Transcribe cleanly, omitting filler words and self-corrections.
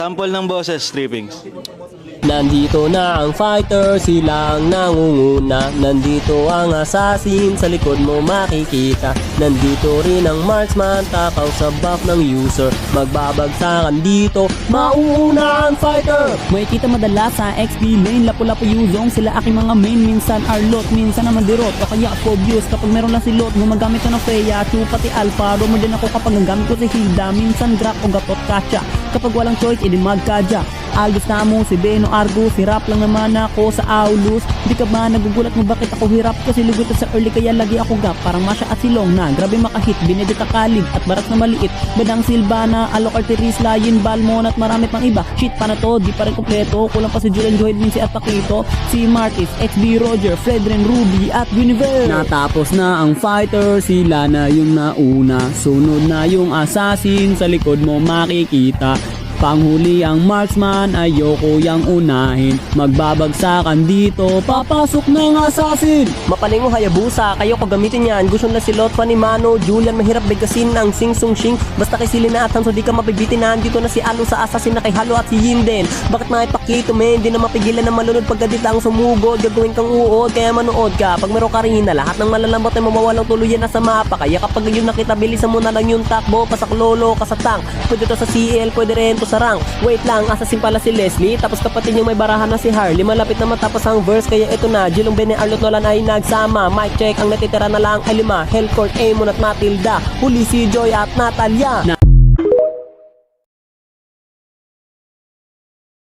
Sample ng boses, strippings. Nandito na ang fighter, sila ang nangunguna. Nandito ang assassin, sa likod mo makikita. Nandito rin ang marksman, takaw sa buff ng user. Magbabagsakan dito, mauuna ang fighter. May kita madalas sa XP lane, lapu-lapu yuzong. Sila aking mga main, minsan Arlot, minsan naman Dirot. O kaya Phobius, kapag meron lang si Lot, gumagamit ka ng Freya, Chu, pati Alpha. Romo din ako kapag nagamit ko si Hilda, minsan Drak o Gatot Katya. Kapag walang choice, edi magkadya. Albus na mo, si Beno Argus, hirap lang naman ako sa Aulus. Di ka ba nagugulat mo bakit ako hirap? Kasi lugot sa early kaya lagi ako gap. Parang Masha at Silong na, grabe makahit. Benedetta Kalig at Barak na maliit. Badang Silvana, Alok Arteris, Layin, Balmon at marami pang iba. Shit pa na to, di pa rin kompleto. Kulang pa si Julian Joel, Vinci at Paquito, si Martis, XB Roger, Fredren, Ruby at Universe. Natapos na ang fighter, sila na yung nauna. Sunod na yung assassin, sa likod mo makikita. Panghuli ang marksman, ayoko yang unahin. Magbabagsakan dito, papasok ng assassin. Mapalingo Hayabusa, kayo ko gamitin yan. Gusto na si Lot, Fanimano, Julian, mahirap bigkasin ang Sing Sung Shing. Basta kay Silin na atan, so di ka mabibitin na. Dito na si Alo sa assassin na kay Halo at si Yinden. Bakit makipakito men, di na mapigilan na malunod pagkadit ang sumugod. Gagawin kang uod, kaya manood ka. Pag meron ka rin na lahat ng malalambot ay mawawalang tuluyan na sa mapa. Kaya kapag yun nakita, bilisan mo na lang yung takbo. Pasak lolo, kasatang. Pwede to sa CL, pwede rin to sa rank. Wait lang, assassin pala si Leslie. Tapos kapatid yung may barahan na si Harley. Malapit na matapos ang verse, kaya ito na. Jilong Bene Arlot Nolan ay nagsama. Mic check, ang natitira na lang ay 5. Hellcourt, Amon at Matilda. Huli si Joy at Natalia.